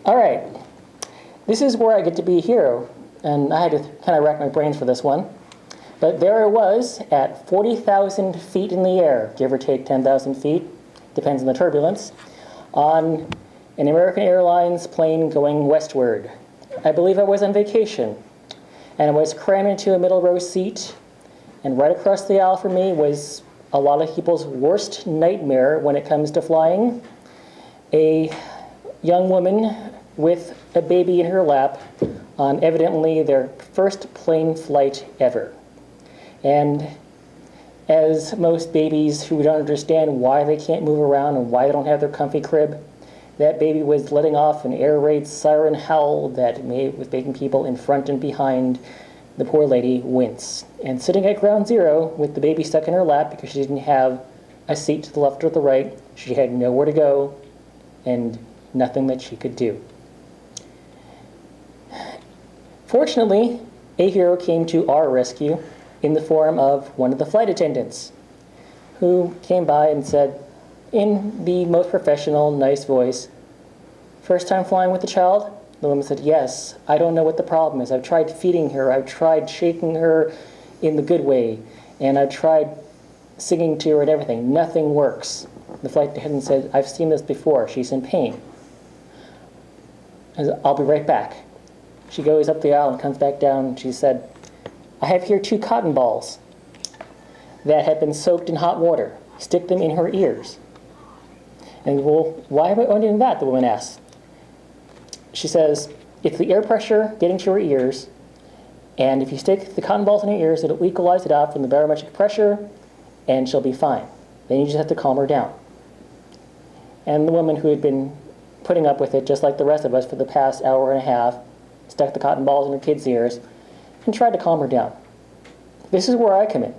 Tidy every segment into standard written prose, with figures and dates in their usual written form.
All right, this is where I get to be a hero, and I had to kind of rack my brains for this one. But there I was at 40,000 feet in the air, give or take 10,000 feet, depends on the turbulence, on an American Airlines plane going westward. I believe I was on vacation, and I was crammed into a middle row seat, and right across the aisle from me was a lot of people's worst nightmare when it comes to flying. A young woman with a baby in her lap on evidently their first plane flight ever. And as most babies who don't understand why they can't move around and why they don't have their comfy crib, that baby was letting off an air raid siren howl that was making people in front and behind the poor lady wince. And sitting at ground zero with the baby stuck in her lap because she didn't have a seat to the left or the right, she had nowhere to go and nothing that she could do. Fortunately, a hero came to our rescue in the form of one of the flight attendants, who came by and said, in the most professional, nice voice, "First time flying with the child?" The woman said, "Yes, I don't know what the problem is. I've tried feeding her, I've tried shaking her in the good way, and I've tried singing to her and everything. Nothing works." The flight attendant said, "I've seen this before. She's in pain." I said, "I'll be right back." She goes up the aisle and comes back down, and she said, "I have here 2 cotton balls that have been soaked in hot water. Stick them in her ears." And, "Well, why am I doing that?" the woman asked. She says, "It's the air pressure getting to her ears, and if you stick the cotton balls in her ears, it'll equalize it out from the barometric pressure, and she'll be fine. Then you just have to calm her down." And the woman, who had been putting up with it just like the rest of us for the past hour and a half, stuck the cotton balls in her kid's ears and tried to calm her down. This is where I come in.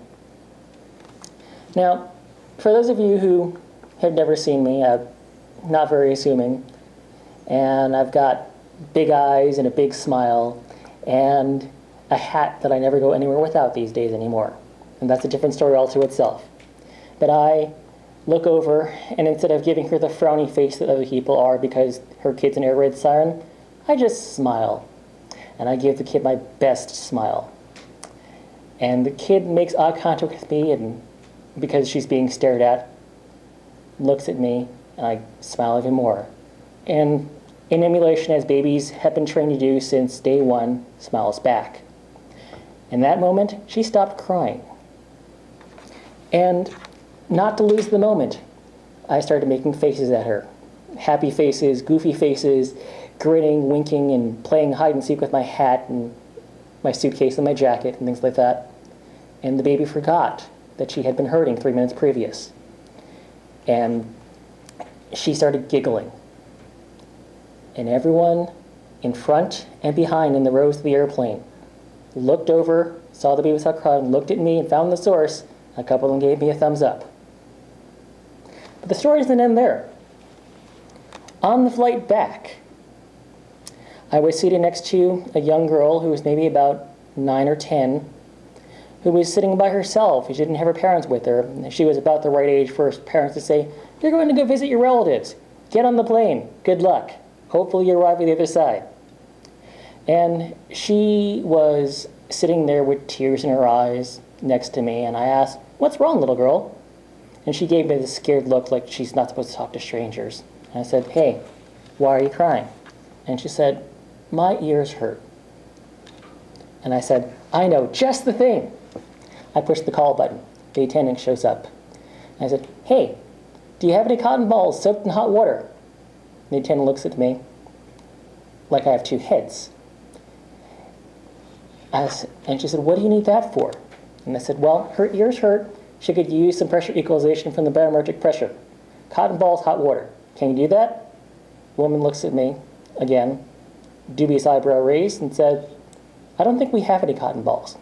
Now, for those of you who have never seen me, I'm not very assuming, and I've got big eyes and a big smile and a hat that I never go anywhere without these days anymore. And that's a different story all to itself. But I look over, and instead of giving her the frowny face that other people are because her kid's an air raid siren, I just smile. And I give the kid my best smile. And the kid makes eye contact with me, and because she's being stared at, looks at me, and I smile even more. And in emulation, as babies have been trained to do since day one, smiles back. In that moment, she stopped crying. And not to lose the moment, I started making faces at her. Happy faces, goofy faces, grinning, winking, and playing hide and seek with my hat and my suitcase and my jacket and things like that. And the baby forgot that she had been hurting 3 minutes previous. And she started giggling. And everyone in front and behind in the rows of the airplane looked over, saw the baby without crying, looked at me and found the source. A couple of them gave me a thumbs up. But the story doesn't end there. On the flight back, I was seated next to a young girl who was maybe about 9 or 10, who was sitting by herself. She didn't have her parents with her. She was about the right age for her parents to say, "You're going to go visit your relatives. Get on the plane. Good luck. Hopefully you arrive at the other side." And she was sitting there with tears in her eyes next to me, and I asked, "What's wrong, little girl?" And she gave me this scared look like she's not supposed to talk to strangers. And I said, "Hey, why are you crying?" And she said, "My ears hurt." And I said, "I know just the thing." I pushed the call button. The attendant shows up. And I said, "Hey, do you have any cotton balls soaked in hot water?" The attendant looks at me like I have 2 heads. And she said, "What do you need that for?" And I said, "Well, her ears hurt. She could use some pressure equalization from the barometric pressure. Cotton balls, hot water. Can you do that?" The woman looks at me again, dubious eyebrow raised, and said, "I don't think we have any cotton balls."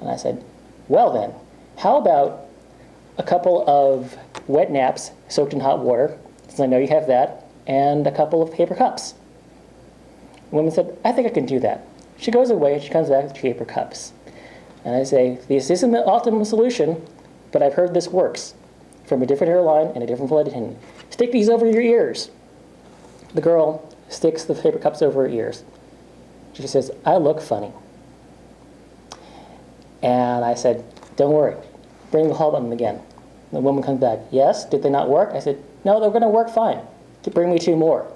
And I said, "Well then, how about a couple of wet naps soaked in hot water, since I know you have that, and a couple of paper cups?" The woman said, "I think I can do that." She goes away and she comes back with paper cups. And I say, "This isn't the optimum solution, but I've heard this works from a different airline and a different flight attendant. Stick these over your ears." The girl sticks the paper cups over her ears. She says, "I look funny." And I said, "Don't worry, bring the hall button again." The woman comes back, "Yes, did they not work?" I said, "No, they're going to work fine. Bring me 2 more."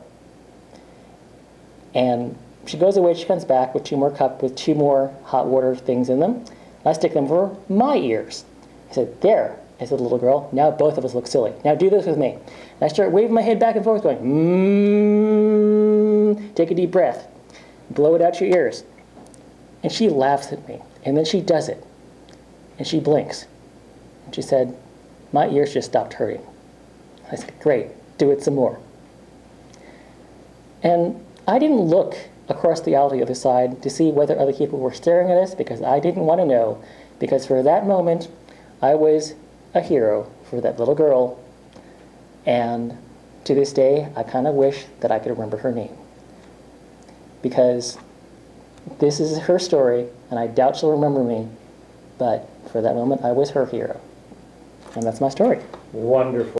And she goes away, she comes back with 2 more cups with 2 more hot water things in them. I stick them over my ears. I said, "There," I said, "little girl, now both of us look silly. Now do this with me." And I start waving my head back and forth going, Take a deep breath. Blow it out your ears. And she laughs at me. And then she does it. And she blinks. And she said, "My ears just stopped hurting." I said, "Great, do it some more." And I didn't look across the aisle to the other side to see whether other people were staring at us, because I didn't want to know. Because for that moment, I was a hero for that little girl. And to this day, I kind of wish that I could remember her name. Because this is her story, and I doubt she'll remember me. But for that moment, I was her hero. And that's my story. Wonderful.